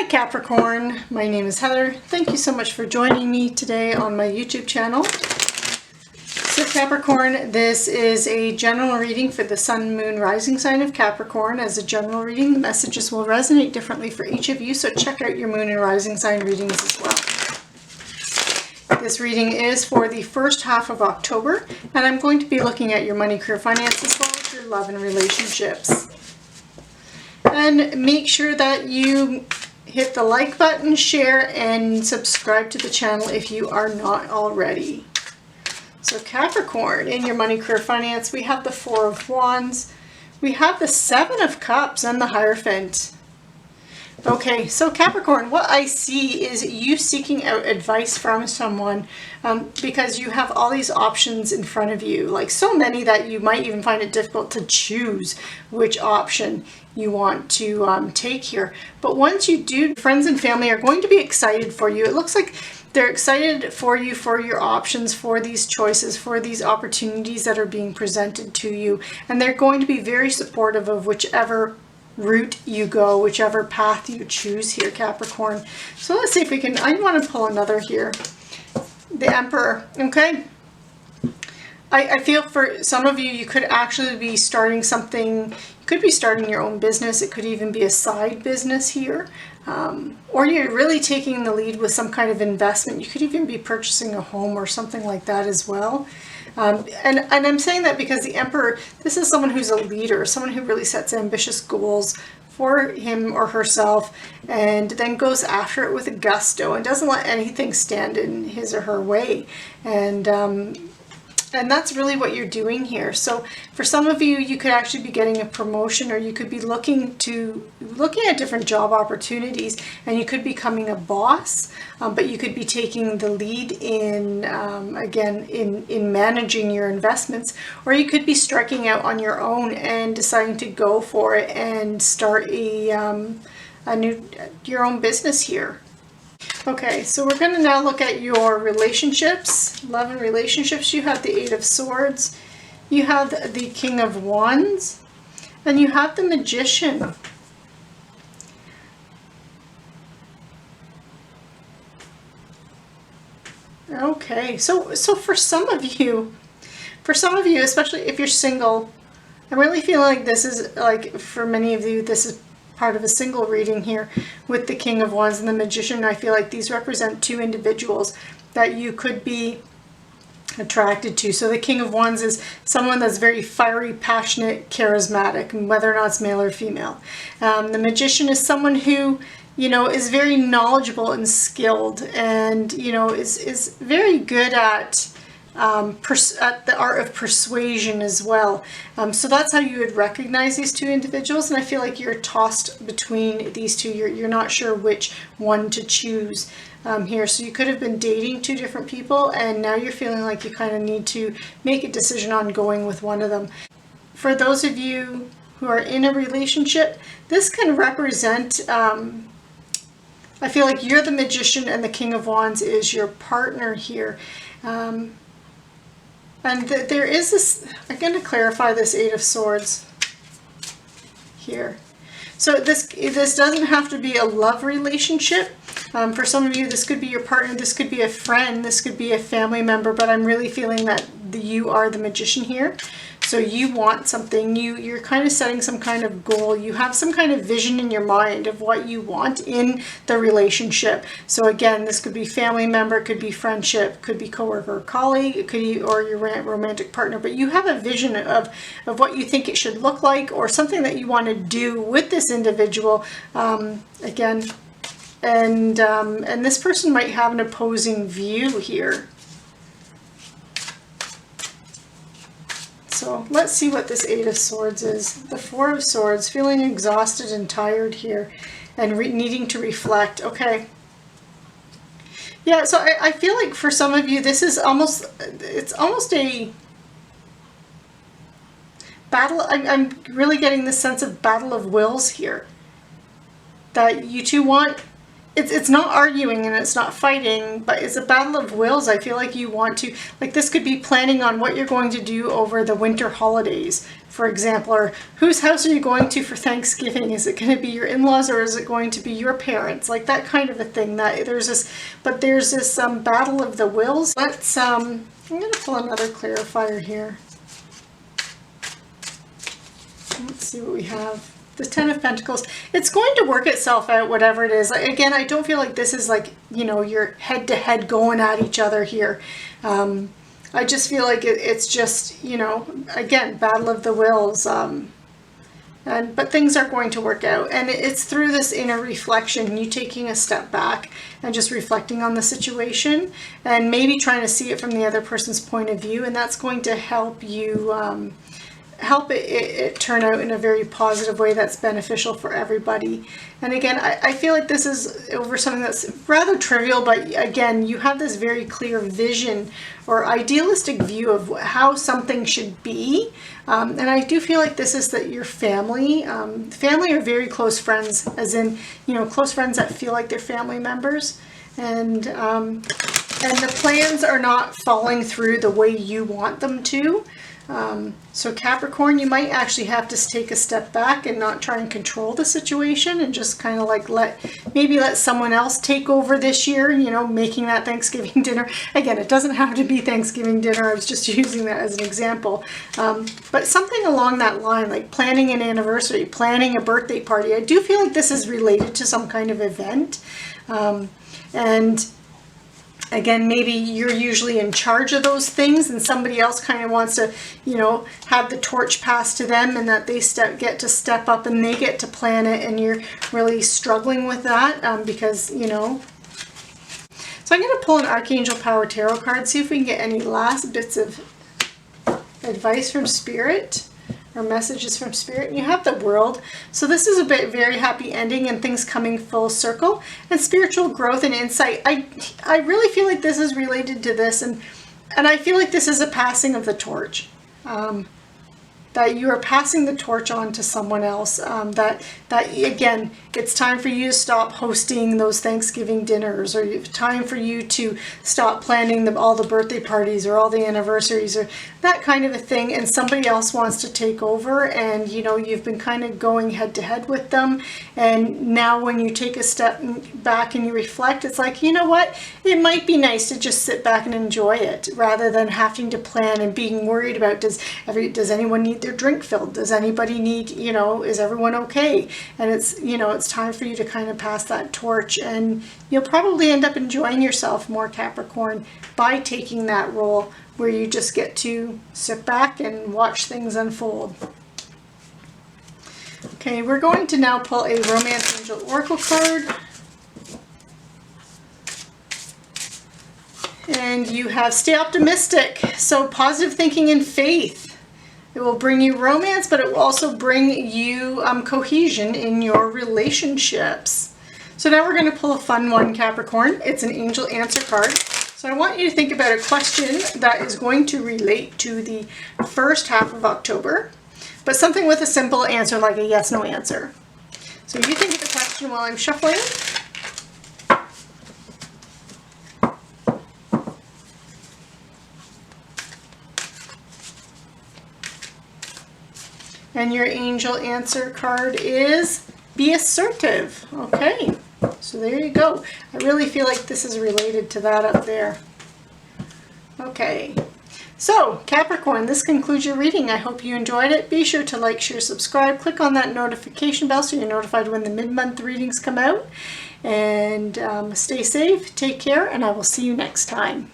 Capricorn, my name is Heather. Thank you so much for joining me today on my YouTube channel. So Capricorn, this is a general reading for the Sun, Moon, Rising sign of Capricorn. As a general reading, the messages will resonate differently for each of you, so check out your Moon and Rising sign readings as well. This reading is for the first half of October, and I'm going to be looking at your money, career, finance, as well as your love and relationships. And make sure that you hit the like button, share, and subscribe to the channel if you are not already. So Capricorn, in your money, career, finance, we have the Four of Wands, we have the Seven of Cups, and the Hierophant. Okay, so Capricorn, what I see is you seeking out advice from someone because you have all these options in front of you, like so many that you might even find it difficult to choose which option you want to take here. But once you do, friends and family are going to be excited for you. It looks like they're excited for you, for your options, for these choices, for these opportunities that are being presented to you. And they're going to be very supportive of whichever route you go, whichever path you choose here, Capricorn. So let's see if we can, I want to pull another here. The Emperor, okay? I feel for some of you, you could actually be starting something, you could be starting your own business. It could even be a side business here. Or you're really taking the lead with some kind of investment. You could even be purchasing a home or something like that as well. And I'm saying that because the Emperor, this is someone who's a leader, someone who really sets ambitious goals for him or herself and then goes after it with a gusto and doesn't let anything stand in his or her way. And that's really what you're doing here. So for some of you, you could actually be getting a promotion, or you could be looking at different job opportunities, and you could be becoming a boss, but you could be taking the lead in, again, in managing your investments, or you could be striking out on your own and deciding to go for it and start your own business here. Okay, so we're going to now look at your relationships, love and relationships. You have the Eight of Swords, you have the King of Wands, and you have the Magician. Okay, so for some of you, especially if you're single, I'm really feeling like this is, like, for many of you, this is part of a single reading here with the King of Wands and the Magician. I feel like these represent two individuals that you could be attracted to. So the King of Wands is someone that's very fiery, passionate, charismatic, whether or not it's male or female. The Magician is someone who, you know, is very knowledgeable and skilled, and, you know, is very good at the art of persuasion as well. So that's how you would recognize these two individuals, and I feel like you're tossed between these two. You're not sure which one to choose here. So you could have been dating two different people, and now you're feeling like you kind of need to make a decision on going with one of them. For those of you who are in a relationship, this can represent, I feel like you're the Magician and the King of Wands is your partner here. And there is this, I'm going to clarify this Eight of Swords here. So this doesn't have to be a love relationship. For some of you, this could be your partner, this could be a friend, this could be a family member, but I'm really feeling that you are the Magician here. So you want something, you're kind of setting some kind of goal, you have some kind of vision in your mind of what you want in the relationship. So again, this could be family member, it could be friendship, could be coworker or colleague, it could be, or your romantic partner, but you have a vision of what you think it should look like, or something that you want to do with this individual, again, and this person might have an opposing view here. So let's see what this Eight of Swords is. The Four of Swords, feeling exhausted and tired here and needing to reflect. Okay. Yeah, so I feel like for some of you, this is almost, it's almost a battle. I'm really getting this sense of battle of wills here. That you two want it's not arguing and it's not fighting, but it's a battle of wills. I feel like you want to, like, this could be planning on what you're going to do over the winter holidays, for example, or whose house are you going to for Thanksgiving? Is it going to be your in-laws or is it going to be your parents? Like that kind of a thing. That there's this battle of the wills. Let's I'm going to pull another clarifier here. Let's see what we have. The Ten of Pentacles. It's going to work itself out, whatever it is. Again, I don't feel like this is like, you know, you're head-to-head going at each other here. I just feel like it's just, you know, again, battle of the wills. But things are going to work out. And it's through this inner reflection, you taking a step back and just reflecting on the situation and maybe trying to see it from the other person's point of view. And that's going to help you help it turn out in a very positive way that's beneficial for everybody. And again, I feel like this is over something that's rather trivial, but again, you have this very clear vision or idealistic view of how something should be. And I do feel like this is that your family, family are very close friends, as in, you know, close friends that feel like they're family members. And the plans are not falling through the way you want them to. So Capricorn, you might actually have to take a step back and not try and control the situation and just kind of like let someone else take over this year, you know, making that Thanksgiving dinner. Again, it doesn't have to be Thanksgiving dinner. I was just using that as an example. But something along that line, like planning an anniversary, planning a birthday party. I do feel like this is related to some kind of event. And again, maybe you're usually in charge of those things and somebody else kind of wants to, you know, have the torch passed to them and that they get to step up and they get to plan it, and you're really struggling with that because, you know. So I'm going to pull an Archangel Power Tarot card, see if we can get any last bits of advice from Spirit or messages from Spirit. And you have the World. So this is a very happy ending and things coming full circle and spiritual growth and insight. I really feel like this is related to this, and I feel like this is a passing of the torch. That you are passing the torch on to someone else. That again, it's time for you to stop hosting those Thanksgiving dinners, or time for you to stop planning all the birthday parties or all the anniversaries or that kind of a thing, and somebody else wants to take over, and you know, you've been kind of going head to head with them, and now when you take a step back and you reflect, it's like, you know what, it might be nice to just sit back and enjoy it rather than having to plan and being worried about does anyone need their drink filled, does anybody need, you know, is everyone okay? And it's, you know, it's time for you to kind of pass that torch, and you'll probably end up enjoying yourself more, Capricorn, by taking that role where you just get to sit back and watch things unfold. Okay, we're going to now pull a Romance Angel Oracle card. And you have stay optimistic. So positive thinking and faith. It will bring you romance, but it will also bring you cohesion in your relationships. So now we're going to pull a fun one, Capricorn. It's an angel answer card. So I want you to think about a question that is going to relate to the first half of October, but something with a simple answer like a yes/no answer. So you think of the question while I'm shuffling. And your angel answer card is be assertive. Okay, so there you go. I really feel like this is related to that up there. Okay, so Capricorn, this concludes your reading. I hope you enjoyed it. Be sure to like, share, subscribe. Click on that notification bell so you're notified when the mid-month readings come out. And stay safe, take care, and I will see you next time.